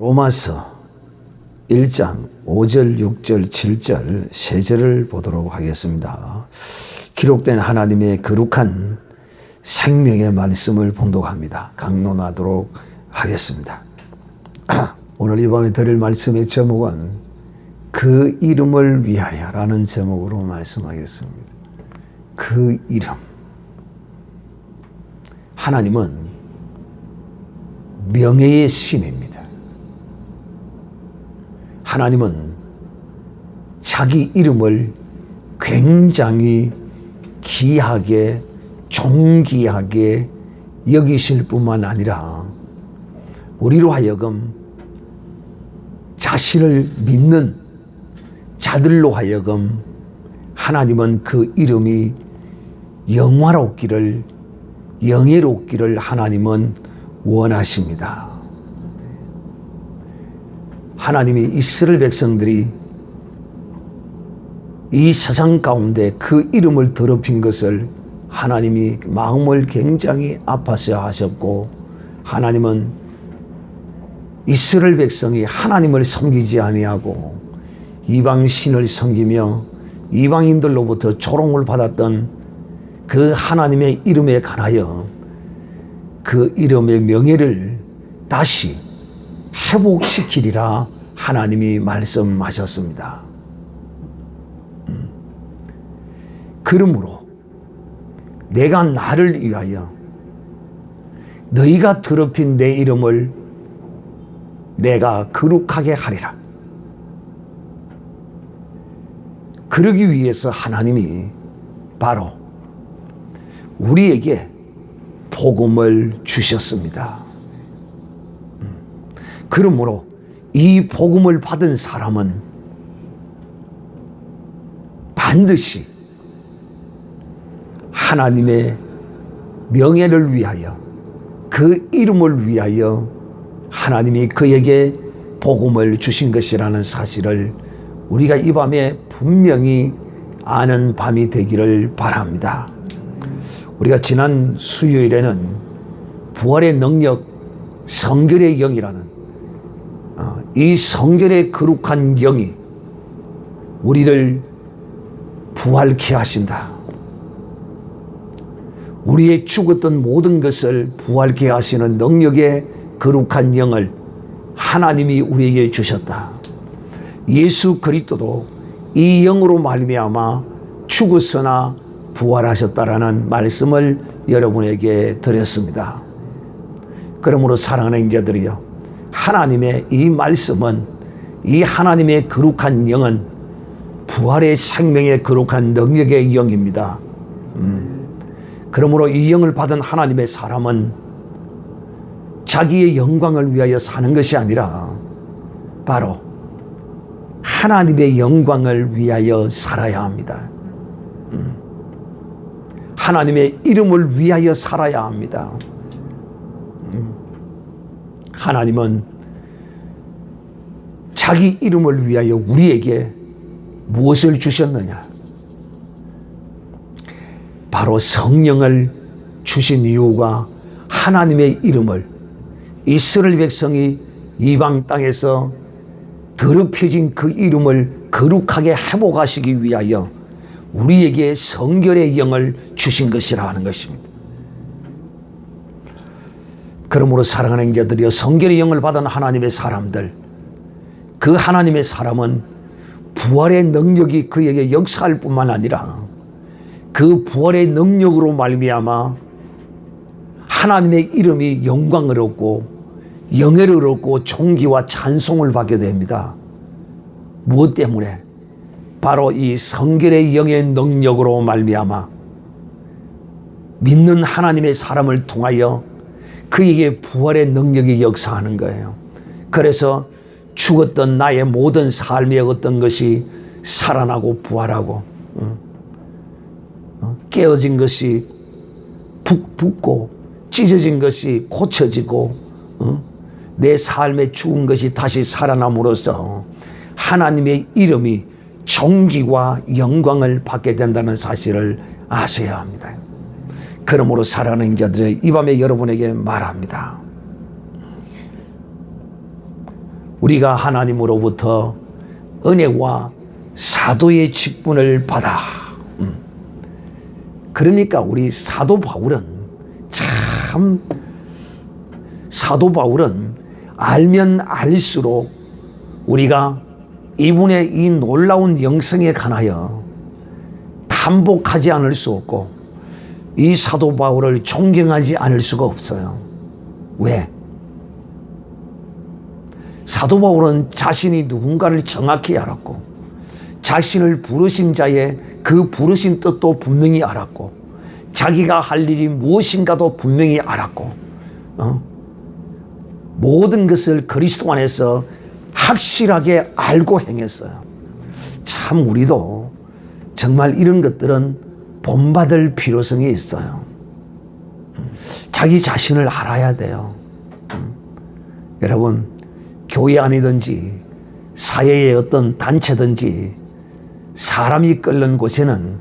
로마서 1장 5절, 6절, 7절 세 절을 보도록 하겠습니다. 기록된 하나님의 거룩한 생명의 말씀을 봉독합니다. 강론하도록 하겠습니다. 오늘 이 밤에 드릴 말씀의 제목은 그 이름을 위하여 라는 제목으로 말씀하겠습니다. 그 이름. 하나님은 명예의 신입니다. 하나님은 자기 이름을 굉장히 귀하게 존귀하게 여기실 뿐만 아니라 우리로 하여금 자신을 믿는 자들로 하여금 하나님은 그 이름이 영화롭기를 영예롭기를 하나님은 원하십니다. 하나님이 이스라엘 백성들이 이 세상 가운데 그 이름을 더럽힌 것을 하나님이 마음을 굉장히 아파서 하셨고, 하나님은 이스라엘 백성이 하나님을 섬기지 아니하고 이방 신을 섬기며 이방인들로부터 조롱을 받았던 그 하나님의 이름에 관하여 그 이름의 명예를 다시 회복시키리라 하나님이 말씀하셨습니다. 그러므로 내가 나를 위하여 너희가 더럽힌 내 이름을 내가 거룩하게 하리라. 그러기 위해서 하나님이 바로 우리에게 복음을 주셨습니다. 그러므로 이 복음을 받은 사람은 반드시 하나님의 명예를 위하여 그 이름을 위하여 하나님이 그에게 복음을 주신 것이라는 사실을 우리가 이 밤에 분명히 아는 밤이 되기를 바랍니다. 우리가 지난 수요일에는 부활의 능력, 성결의 영이라는 이 성결의 거룩한 영이 우리를 부활케 하신다. 우리의 죽었던 모든 것을 부활케 하시는 능력의 거룩한 영을 하나님이 우리에게 주셨다. 예수 그리스도도 이 영으로 말미암아 죽었으나 부활하셨다라는 말씀을 여러분에게 드렸습니다. 그러므로 사랑하는 형제들이여, 하나님의 이 말씀은, 이 하나님의 거룩한 영은 부활의 생명의 거룩한 능력의 영입니다. 그러므로 이 영을 받은 하나님의 사람은 자기의 영광을 위하여 사는 것이 아니라 바로 하나님의 영광을 위하여 살아야 합니다. 하나님의 이름을 위하여 살아야 합니다. 하나님은 자기 이름을 위하여 우리에게 무엇을 주셨느냐? 바로 성령을 주신 이유가 하나님의 이름을 이스라엘 백성이 이방 땅에서 더럽혀진 그 이름을 거룩하게 회복하시기 위하여 우리에게 성결의 영을 주신 것이라 하는 것입니다. 그러므로 사랑하는 형제들이여, 성결의 영을 받은 하나님의 사람들, 그 하나님의 사람은 부활의 능력이 그에게 역사할 뿐만 아니라 그 부활의 능력으로 말미암아 하나님의 이름이 영광을 얻고 영예를 얻고 존귀와 찬송을 받게 됩니다. 무엇 때문에? 바로 이 성결의 영의 능력으로 말미암아 믿는 하나님의 사람을 통하여 그에게 부활의 능력이 역사하는 거예요. 그래서 죽었던 나의 모든 삶의 어떤 것이 살아나고 부활하고, 깨어진 것이 붓고 찢어진 것이 고쳐지고, 내 삶에 죽은 것이 다시 살아남으로써 하나님의 이름이 존귀와 영광을 받게 된다는 사실을 아셔야 합니다. 그러므로 사랑하는 자들의 이 밤에 여러분에게 말합니다. 우리가 하나님으로부터 은혜와 사도의 직분을 받아. 그러니까 우리 사도 바울은 알면 알수록 우리가 이분의 이 놀라운 영성에 관하여 탐복하지 않을 수 없고 이 사도 바울을 존경하지 않을 수가 없어요. 왜? 사도 바울은 자신이 누군가를 정확히 알았고 자신을 부르신 자의 그 부르신 뜻도 분명히 알았고 자기가 할 일이 무엇인가도 분명히 알았고 모든 것을 그리스도 안에서 확실하게 알고 행했어요. 참 우리도 정말 이런 것들은 본받을 필요성이 있어요. 자기 자신을 알아야 돼요. 여러분, 교회 아니든지 사회의 어떤 단체든지 사람이 끓는 곳에는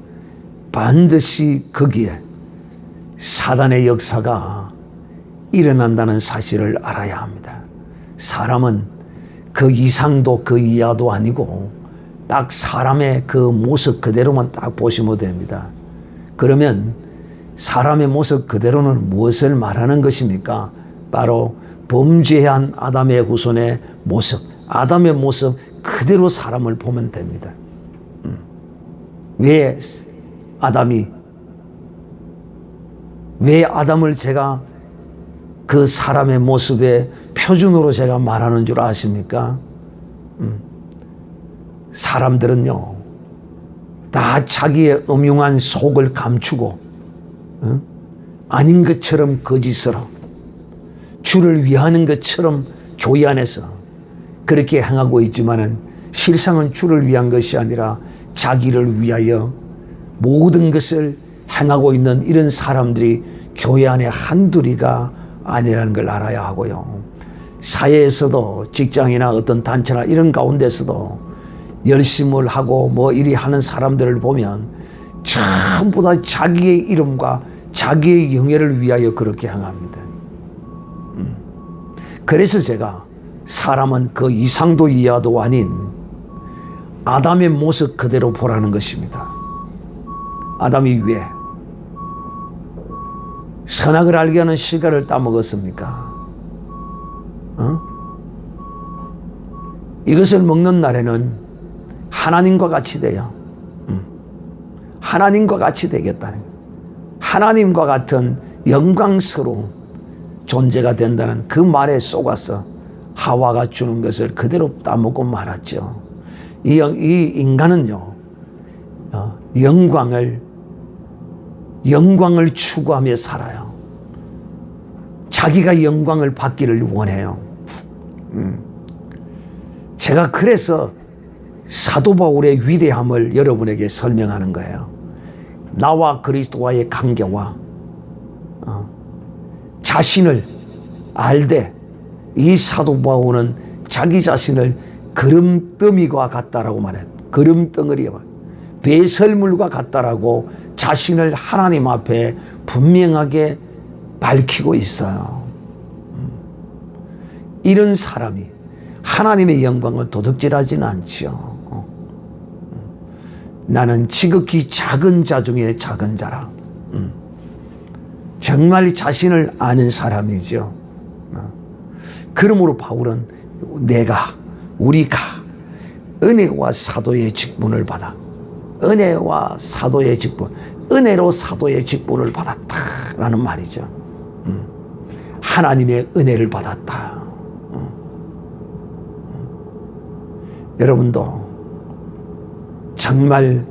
반드시 거기에 사단의 역사가 일어난다는 사실을 알아야 합니다. 사람은 그 이상도 그 이하도 아니고 딱 사람의 그 모습 그대로만 딱 보시면 됩니다. 그러면 사람의 모습 그대로는 무엇을 말하는 것입니까? 바로 범죄한 아담의 후손의 모습, 아담의 모습 그대로 사람을 보면 됩니다. 왜 아담을 제가 그 사람의 모습의 표준으로 제가 말하는 줄 아십니까? 사람들은요, 다 자기의 음흉한 속을 감추고 아닌 것처럼 거짓으로 주를 위하는 것처럼 교회 안에서 그렇게 행하고 있지만은 실상은 주를 위한 것이 아니라 자기를 위하여 모든 것을 행하고 있는 이런 사람들이 교회 안에 한둘이가 아니라는 걸 알아야 하고요. 사회에서도 직장이나 어떤 단체나 이런 가운데서도 열심을 하고 뭐 이리 하는 사람들을 보면 전부 다 자기의 이름과 자기의 영예를 위하여 그렇게 행합니다. 그래서 제가 사람은 그 이상도 이하도 아닌 아담의 모습 그대로 보라는 것입니다. 아담이 왜 선악을 알게 하는 실과를 따먹었습니까? 이것을 먹는 날에는 하나님과 같이 돼요. 하나님과 같이 되겠다는 거예요. 하나님과 같은 영광스러운 존재가 된다는 그 말에 속아서 하와가 주는 것을 그대로 따먹고 말았죠. 이 인간은요, 영광을 추구하며 살아요. 자기가 영광을 받기를 원해요. 제가 그래서 사도 바울의 위대함을 여러분에게 설명하는 거예요. 나와 그리스도와의 관계와 자신을 알되 이 사도 바울은 자기 자신을 거름더미와 같다라고 말해요. 거름덩어리와 배설물과 같다라고 자신을 하나님 앞에 분명하게 밝히고 있어요. 이런 사람이 하나님의 영광을 도둑질하지는 않지요. 나는 지극히 작은 자 중에 작은 자라. 정말 자신을 아는 사람이죠. 그러므로 바울은 우리가 은혜와 사도의 직분을 받아. 은혜와 사도의 직분, 은혜로 사도의 직분을 받았다라는 말이죠. 하나님의 은혜를 받았다. 여러분도 정말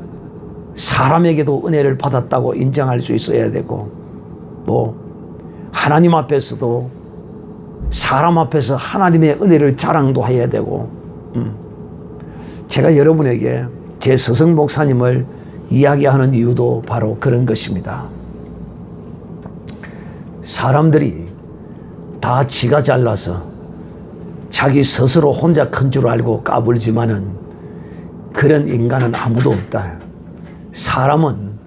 사람에게도 은혜를 받았다고 인정할 수 있어야 되고, 하나님 앞에서도 사람 앞에서 하나님의 은혜를 자랑도 해야 되고, 제가 여러분에게 제 스승 목사님을 이야기하는 이유도 바로 그런 것입니다. 사람들이 다 지가 잘나서 자기 스스로 혼자 큰 줄 알고 까불지만은 그런 인간은 아무도 없다. 사람은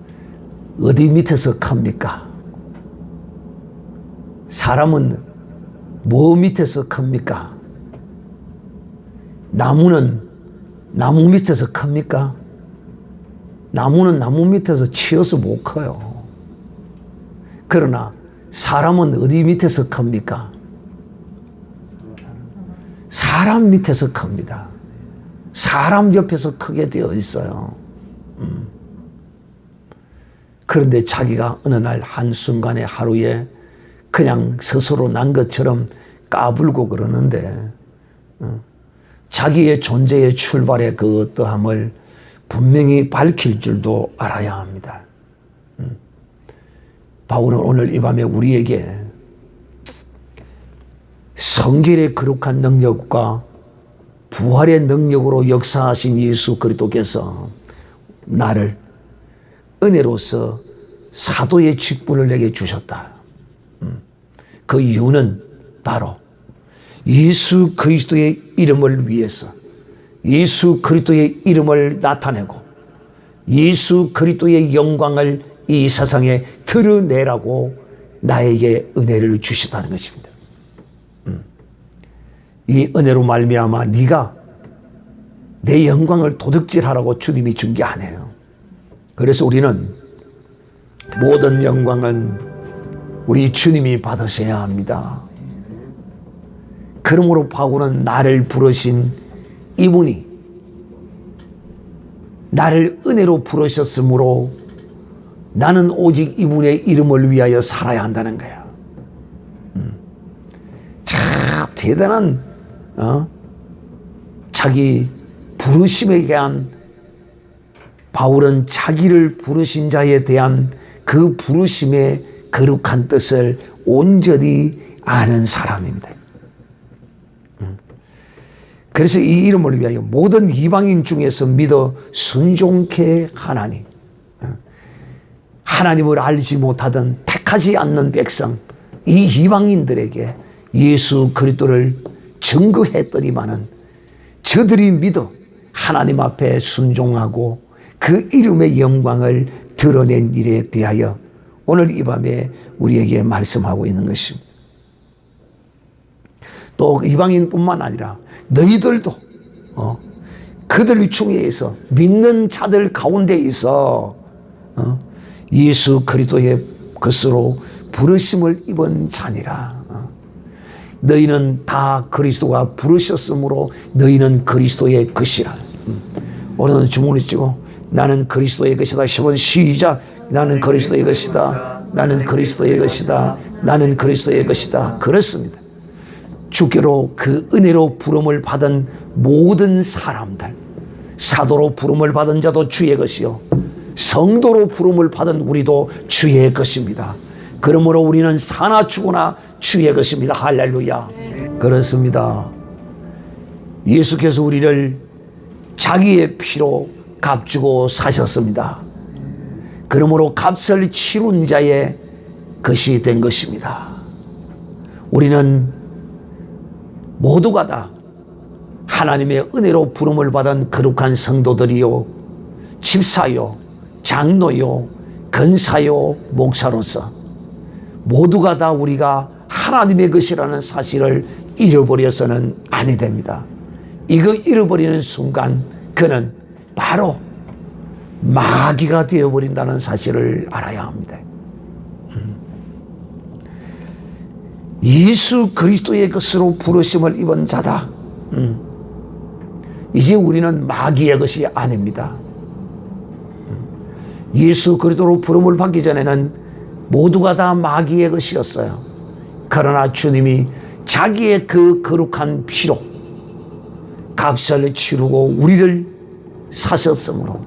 어디 밑에서 큽니까? 사람은 뭐 밑에서 큽니까? 나무는 나무 밑에서 큽니까? 나무는 나무 밑에서 치어서 못 커요. 그러나 사람은 어디 밑에서 큽니까? 사람 밑에서 큽니다. 사람 옆에서 크게 되어 있어요. 그런데 자기가 어느 날 한순간에 하루에 그냥 스스로 난 것처럼 까불고 그러는데 자기의 존재의 출발의 그 어떠함을 분명히 밝힐 줄도 알아야 합니다. 바울은 오늘 이 밤에 우리에게 성결의 거룩한 능력과 부활의 능력으로 역사하신 예수 그리스도께서 나를 은혜로서 사도의 직분을 내게 주셨다. 그 이유는 바로 예수 그리스도의 이름을 위해서 예수 그리스도의 이름을 나타내고 예수 그리스도의 영광을 이 세상에 드러내라고 나에게 은혜를 주시다는 것입니다. 이 은혜로 말미암아 네가 내 영광을 도둑질하라고 주님이 준 게 아니에요. 그래서 우리는 모든 영광은 우리 주님이 받으셔야 합니다. 그러므로 바울은 나를 부르신 이분이 나를 은혜로 부르셨으므로 나는 오직 이분의 이름을 위하여 살아야 한다는 거야. 참 대단한 자기 부르심에 대한 바울은 자기를 부르신 자에 대한 그 부르심의 거룩한 뜻을 온전히 아는 사람입니다. 그래서 이 이름을 위하여 모든 이방인 중에서 믿어 순종케 하나니 하나님을 알지 못하던 택하지 않는 백성 이 이방인들에게 예수 그리스도를 증거했더니만은 저들이 믿어 하나님 앞에 순종하고 그 이름의 영광을 드러낸 일에 대하여 오늘 이 밤에 우리에게 말씀하고 있는 것입니다. 또 이방인뿐만 아니라 너희들도 그들 중에서 믿는 자들 가운데 있어 예수 그리스도의 것으로 부르심을 입은 자니라. 너희는 다 그리스도가 부르셨으므로 너희는 그리스도의 것이라. 오늘은 주문을 찍고 나는 그리스도의 것이다. 10번 시작. 나는 그리스도의 것이다. 나는 그리스도의 것이다. 나는 그리스도의 것이다. 그렇습니다. 주께로 그 은혜로 부름을 받은 모든 사람들, 사도로 부름을 받은 자도 주의 것이요 성도로 부름을 받은 우리도 주의 것입니다. 그러므로 우리는 사나 죽으나 주의 것입니다. 할렐루야. 그렇습니다. 예수께서 우리를 자기의 피로 값주고 사셨습니다. 그러므로 값을 치룬 자의 것이 된 것입니다. 우리는 모두가 다 하나님의 은혜로 부름을 받은 거룩한 성도들이요 집사요 장로요 권사요 목사로서 모두가 다 우리가 하나님의 것이라는 사실을 잃어버려서는 아니 됩니다. 이거 잃어버리는 순간 그는 바로 마귀가 되어버린다는 사실을 알아야 합니다. 예수 그리스도의 것으로 부르심을 입은 자다. 이제 우리는 마귀의 것이 아닙니다. 예수 그리스도로 부름을 받기 전에는 모두가 다 마귀의 것이었어요. 그러나 주님이 자기의 그 거룩한 피로 값을 치르고 우리를 사셨으므로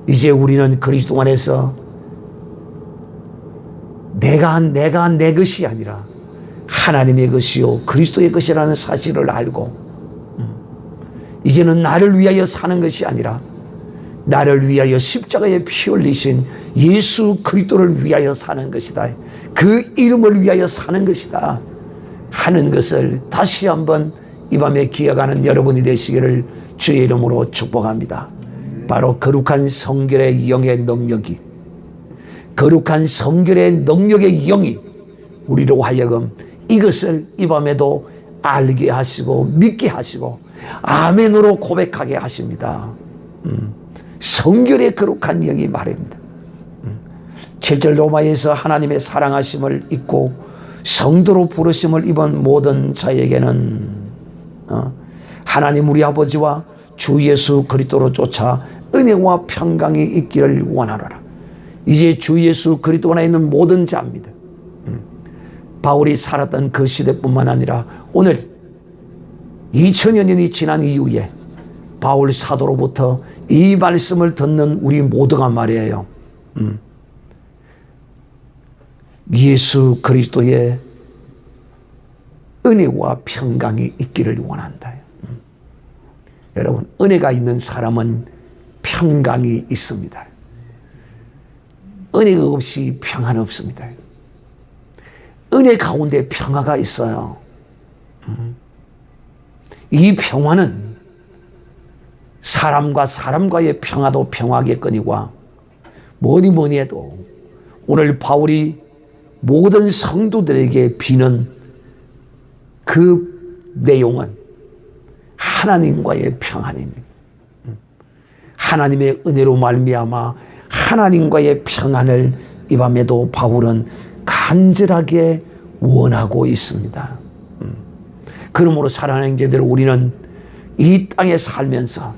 이제 우리는 그리스도 안에서 내가 내 것이 아니라 하나님의 것이요 그리스도의 것이라는 사실을 알고 이제는 나를 위하여 사는 것이 아니라 나를 위하여 십자가에 피 흘리신 예수 그리스도를 위하여 사는 것이다. 그 이름을 위하여 사는 것이다 하는 것을 다시 한번 이 밤에 기억하는 여러분이 되시기를 주의 이름으로 축복합니다. 바로 거룩한 성결의 영의 능력이 거룩한 성결의 능력의 영이 우리로 하여금 이것을 이 밤에도 알게 하시고 믿게 하시고 아멘으로 고백하게 하십니다. 성결의 거룩한 영이 말입니다. 7절 로마에서 하나님의 사랑하심을 잊고 성도로 부르심을 입은 모든 자에게는 하나님 우리 아버지와 주 예수 그리스도로 쫓아 은혜와 평강이 있기를 원하노라. 이제 주 예수 그리스도 안에 있는 모든 자입니다. 바울이 살았던 그 시대뿐만 아니라 오늘 2000여 년이 지난 이후에 바울 사도로부터 이 말씀을 듣는 우리 모두가 말이에요. 예수 그리스도의 은혜와 평강이 있기를 원한다. 여러분, 은혜가 있는 사람은 평강이 있습니다. 은혜가 없이 평안 없습니다. 은혜 가운데 평화가 있어요. 이 평화는 사람과 사람과의 평화도 평화겠거니와 뭐니 해도 오늘 바울이 모든 성도들에게 비는 그 내용은 하나님과의 평안입니다. 하나님의 은혜로 말미암아 하나님과의 평안을 이 밤에도 바울은 간절하게 원하고 있습니다. 그러므로 사랑하는 형제들, 우리는 이 땅에 살면서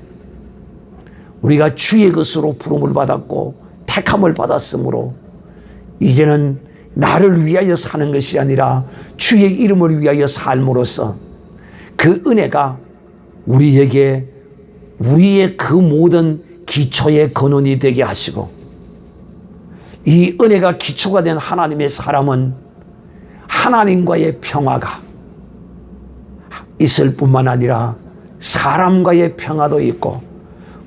우리가 주의 것으로 부름을 받았고 택함을 받았으므로 이제는 나를 위하여 사는 것이 아니라 주의 이름을 위하여 삶으로써 그 은혜가 우리에게 우리의 그 모든 기초의 근원이 되게 하시고, 이 은혜가 기초가 된 하나님의 사람은 하나님과의 평화가 있을 뿐만 아니라 사람과의 평화도 있고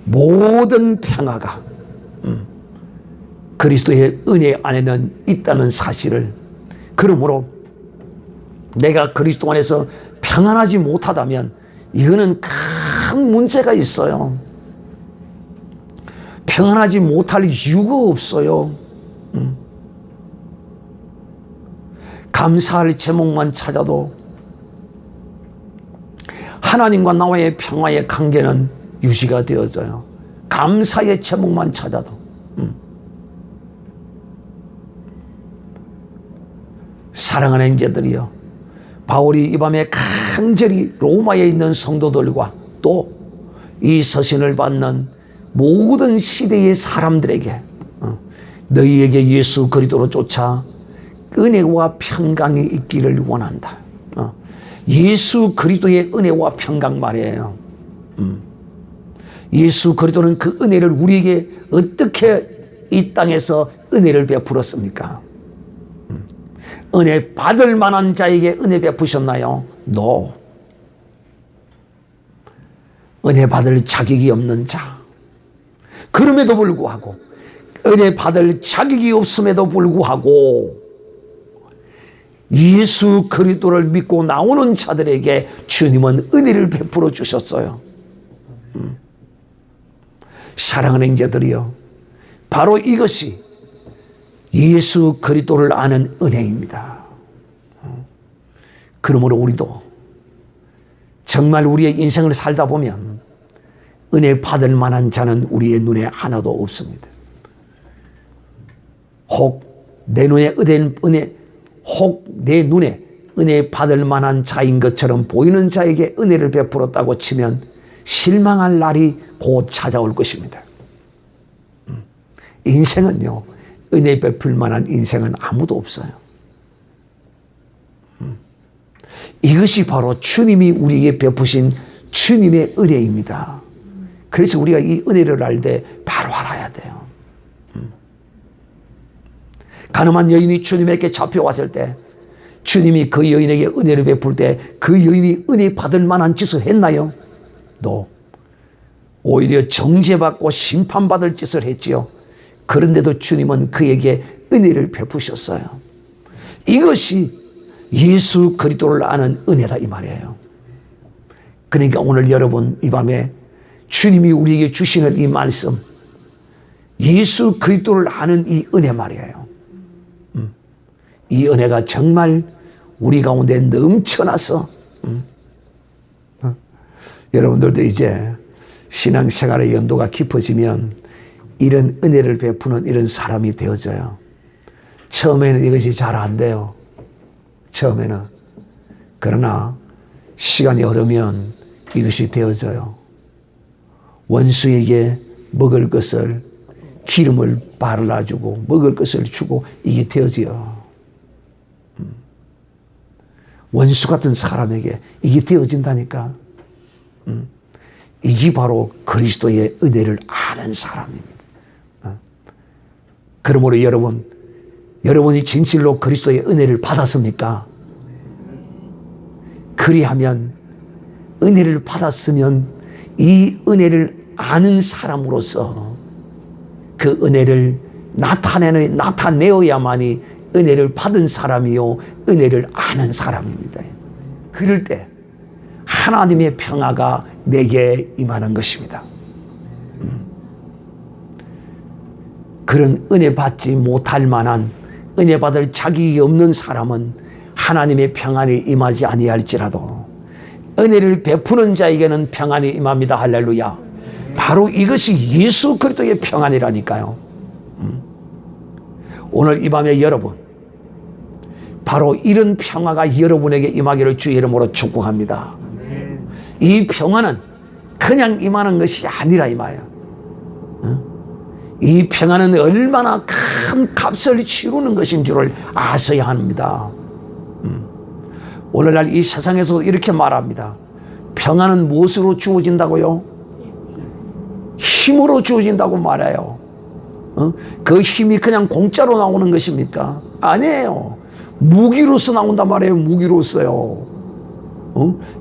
모든 평화가 그리스도의 은혜 안에는 있다는 사실을, 그러므로 내가 그리스도 안에서 평안하지 못하다면 이거는 큰 문제가 있어요. 평안하지 못할 이유가 없어요. 감사할 제목만 찾아도 하나님과 나와의 평화의 관계는 유지가 되어져요. 감사의 제목만 찾아도. 사랑하는 형제들이여, 바울이 이 밤에 간절히 로마에 있는 성도들과 또 이 서신을 받는 모든 시대의 사람들에게 너희에게 예수 그리스도로 쫓아 은혜와 평강이 있기를 원한다. 예수 그리스도의 은혜와 평강 말이에요. 예수 그리스도는 그 은혜를 우리에게 어떻게 이 땅에서 은혜를 베풀었습니까? 은혜 받을 만한 자에게 은혜 베푸셨나요? No. 은혜 받을 자격이 없는 자, 그럼에도 불구하고 은혜 받을 자격이 없음에도 불구하고 예수 그리스도를 믿고 나오는 자들에게 주님은 은혜를 베풀어 주셨어요. 사랑하는 형제들이여, 바로 이것이 예수 그리스도를 아는 은혜입니다. 그러므로 우리도 정말 우리의 인생을 살다 보면 은혜 받을 만한 자는 우리의 눈에 하나도 없습니다. 혹 내 눈에 은혜 받을 만한 자인 것처럼 보이는 자에게 은혜를 베풀었다고 치면 실망할 날이 곧 찾아올 것입니다. 인생은요, 은혜 베풀 만한 인생은 아무도 없어요. 이것이 바로 주님이 우리에게 베푸신 주님의 은혜입니다. 그래서 우리가 이 은혜를 알 때 바로 알아야 돼요. 가늠한 여인이 주님에게 잡혀왔을 때 주님이 그 여인에게 은혜를 베풀 때 그 여인이 은혜 받을 만한 짓을 했나요? No. 오히려 정죄받고 심판받을 짓을 했지요. 그런데도 주님은 그에게 은혜를 베푸셨어요. 이것이 예수 그리스도를 아는 은혜다 이 말이에요. 그러니까 오늘 여러분 이 밤에 주님이 우리에게 주시는 이 말씀, 예수 그리스도를 아는 이 은혜 말이에요. 이 은혜가 정말 우리 가운데 넘쳐나서 여러분들도 이제 신앙생활의 연도가 깊어지면 이런 은혜를 베푸는 이런 사람이 되어져요. 처음에는 이것이 잘 안 돼요. 처음에는. 그러나 시간이 흐르면 이것이 되어져요. 원수에게 먹을 것을 기름을 발라주고 먹을 것을 주고 이게 되어져요. 원수 같은 사람에게 이게 되어진다니까. 이게 바로 그리스도의 은혜를 아는 사람입니다. 그러므로 여러분이 진실로 그리스도의 은혜를 받았습니까? 그리하면 은혜를 받았으면 이 은혜를 아는 사람으로서 그 은혜를 나타내어야만이 은혜를 받은 사람이요 은혜를 아는 사람입니다. 그럴 때 하나님의 평화가 내게 임하는 것입니다. 그런 은혜 받지 못할 만한 은혜 받을 자격이 없는 사람은 하나님의 평안이 임하지 아니할지라도 은혜를 베푸는 자에게는 평안이 임합니다. 할렐루야. 바로 이것이 예수 그리스도의 평안이라니까요. 오늘 이 밤에 여러분, 바로 이런 평화가 여러분에게 임하기를 주의 이름으로 축복합니다. 이 평화는 그냥 임하는 것이 아니라 임하여. 이 평화는 얼마나 큰 값을 치르는 것인 줄을 아셔야 합니다. 오늘날 이 세상에서 이렇게 말합니다. 평화는 무엇으로 주어진다고요? 힘으로 주어진다고 말해요. 그 힘이 그냥 공짜로 나오는 것입니까? 아니에요. 무기로서 나온단 말이에요. 무기로서요.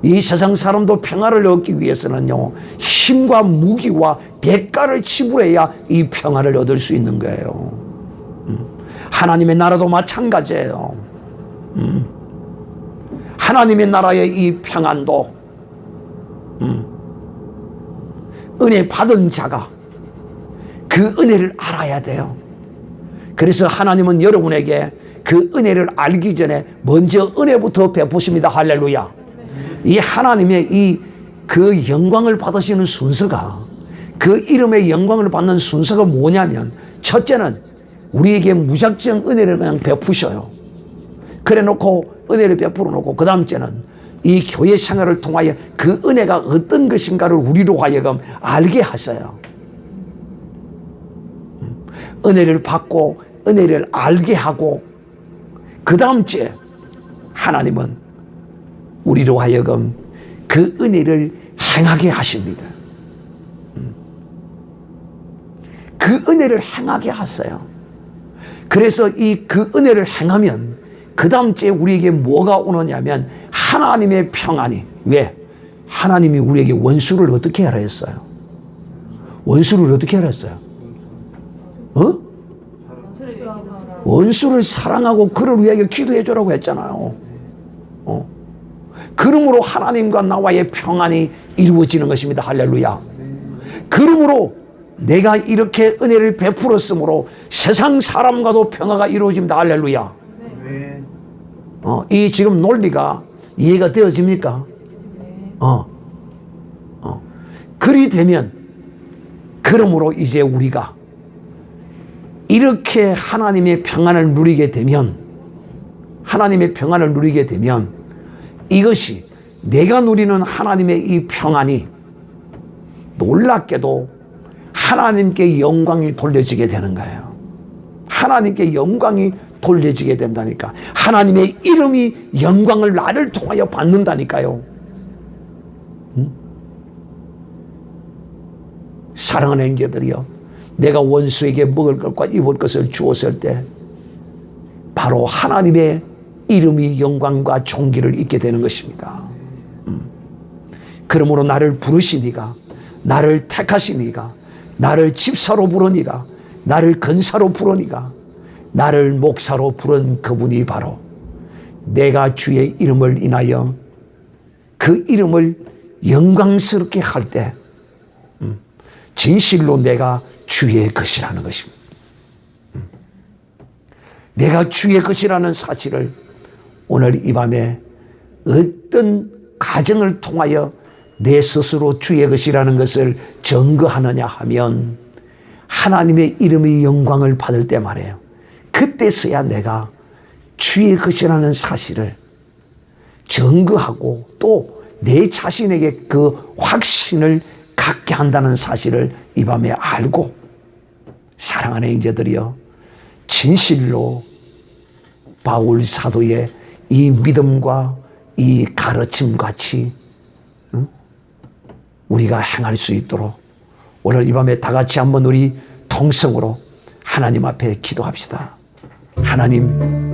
이 세상 사람도 평화를 얻기 위해서는요, 힘과 무기와 대가를 지불해야 이 평화를 얻을 수 있는 거예요. 하나님의 나라도 마찬가지예요. 하나님의 나라의 이 평안도 은혜 받은 자가 그 은혜를 알아야 돼요. 그래서 하나님은 여러분에게 그 은혜를 알기 전에 먼저 은혜부터 베푸십니다. 할렐루야. 이 하나님의 그 영광을 받으시는 순서가, 그 이름의 영광을 받는 순서가 뭐냐면, 첫째는 우리에게 무작정 은혜를 그냥 베푸셔요. 그래 놓고 은혜를 베풀어 놓고 그 다음째는 이 교회 생활을 통하여 그 은혜가 어떤 것인가를 우리로 하여금 알게 하셔요. 은혜를 받고 은혜를 알게 하고 그 다음째 하나님은 우리로 하여금 그 은혜를 행하게 하십니다. 그 은혜를 행하게 하세요. 그래서 그 은혜를 행하면 그 다음째 우리에게 뭐가 오느냐면 하나님의 평안이. 왜? 하나님이 우리에게 원수를 어떻게 하라 했어요? 원수를 어떻게 하라 했어요? 원수를 사랑하고 그를 위하여 기도해 주라고 했잖아요. 그러므로 하나님과 나와의 평안이 이루어지는 것입니다. 할렐루야. 그러므로 내가 이렇게 은혜를 베풀었으므로 세상 사람과도 평화가 이루어집니다. 할렐루야. 이 지금 논리가 이해가 되어집니까? 그리 되면, 그러므로 이제 우리가 이렇게 하나님의 평안을 누리게 되면, 이것이 내가 누리는 하나님의 이 평안이 놀랍게도 하나님께 영광이 돌려지게 되는 거예요. 하나님께 영광이 돌려지게 된다니까. 하나님의 이름이 영광을 나를 통하여 받는다니까요. 사랑하는 형제들이여, 내가 원수에게 먹을 것과 입을 것을 주었을 때 바로 하나님의 이름이 영광과 존귀를 입게 되는 것입니다. 그러므로 나를 부르시니가, 나를 택하시니가, 나를 집사로 부르니가, 나를 근사로 부르니가, 나를 목사로 부른 그분이 바로 내가 주의 이름을 인하여 그 이름을 영광스럽게 할 때 진실로 내가 주의 것이라는 것입니다. 내가 주의 것이라는 사실을 오늘 이 밤에 어떤 가정을 통하여 내 스스로 주의 것이라는 것을 증거하느냐 하면 하나님의 이름의 영광을 받을 때 말이에요. 그때서야 내가 주의 것이라는 사실을 증거하고 또 내 자신에게 그 확신을 갖게 한다는 사실을 이 밤에 알고, 사랑하는 형제들이여, 진실로 바울 사도의 이 믿음과 이 가르침 같이 우리가 행할 수 있도록 오늘 이 밤에 다 같이 한번 우리 통성으로 하나님 앞에 기도합시다. 하나님,